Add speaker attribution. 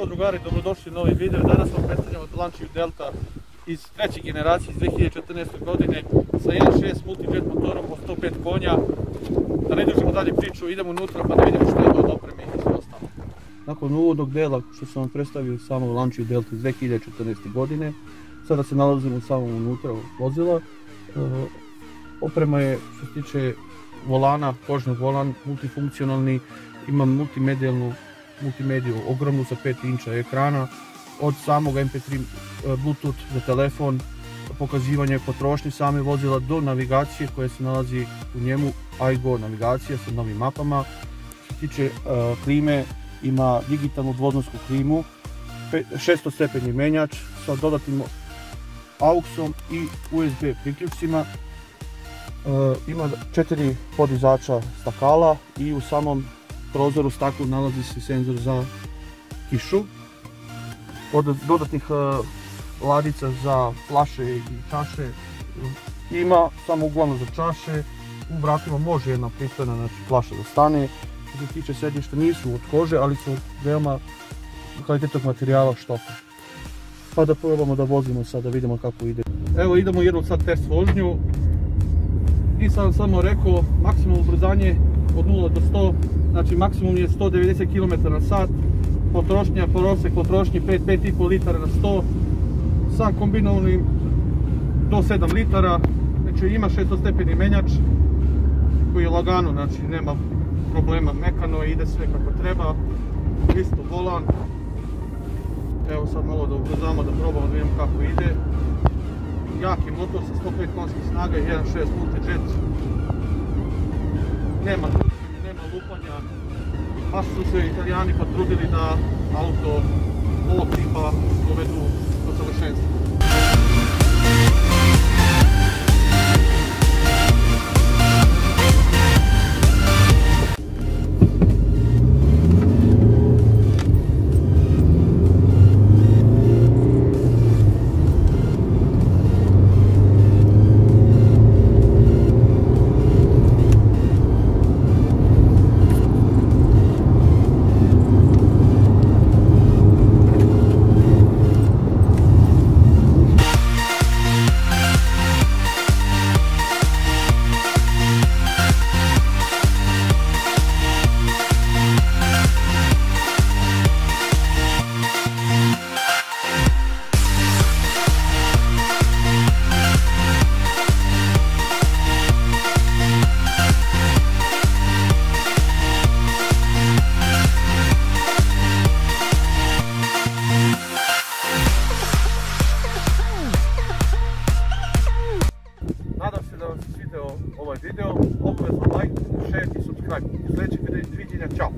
Speaker 1: Ćao drugari, dobrodošli u novi video. Danas vam predstavljamo Lancia Delta iz treće generacije, iz 2014. godine sa 1.6 multijet motorom od 105 konja. Da ne dužimo dalje priču, idemo unutra pa da vidimo što je od opreme i sve ostalo. Nakon uvodnog dela što sam vam predstavio samo Lancia Delta iz 2014. godine, sada se nalazimo samo unutra vozila. Oprema je što se tiče volana, kožnog volan, multifunkcionalni, ima multimediju ogromnu sa 5 inča ekrana, od samog MP3 Bluetooth za telefon, pokazivanje potrošnje same vozila do navigacije koja se nalazi u njemu, iGo navigacija sa novim mapama. Što se tiče klime, ima digitalnu dvodnostnu klimu, 600 stepeni menjač sa dodatnim AUX-om i USB priključcima. Ima 4 podizača stakala i u samom prozoru staklu nalazi se senzor za kišu. Od dodatnih ladica za flaše i čaše ima samo uglavnom za čaše. U vratima može jedna pristojna flaša da stane. Što se tiče sedišta nisu od kože, ali su veoma kvalitetnog materijala štopa. Pa da probamo da vozimo sad, da vidimo kako ide. Evo idemo jednu sad test vožnju. I sam samo rekao, maksimum ubrzanje od 0 do 100, znači maksimum je 190 km/h, potrošnja, prosjek potrošnje 5,5 litara na 100, sa kombinovanim do 7 litara, znači ima 600 stepeni menjač koji je lagano, znači nema problema, mekano ide sve kako treba, isto volan. Evo sad malo da ubrzamo, da probamo da vidimo kako ide. Jaki motor sa 105 konjskih snaga i 1.6 multijet. Nema lupanja. Baš su se Italijani potrudili da auto ovog tipa dovedu do savršenstva. Nadam se da vam se svidio ovaj video, obavezno like, share i subscribe. U sljedećeg videa, ćao!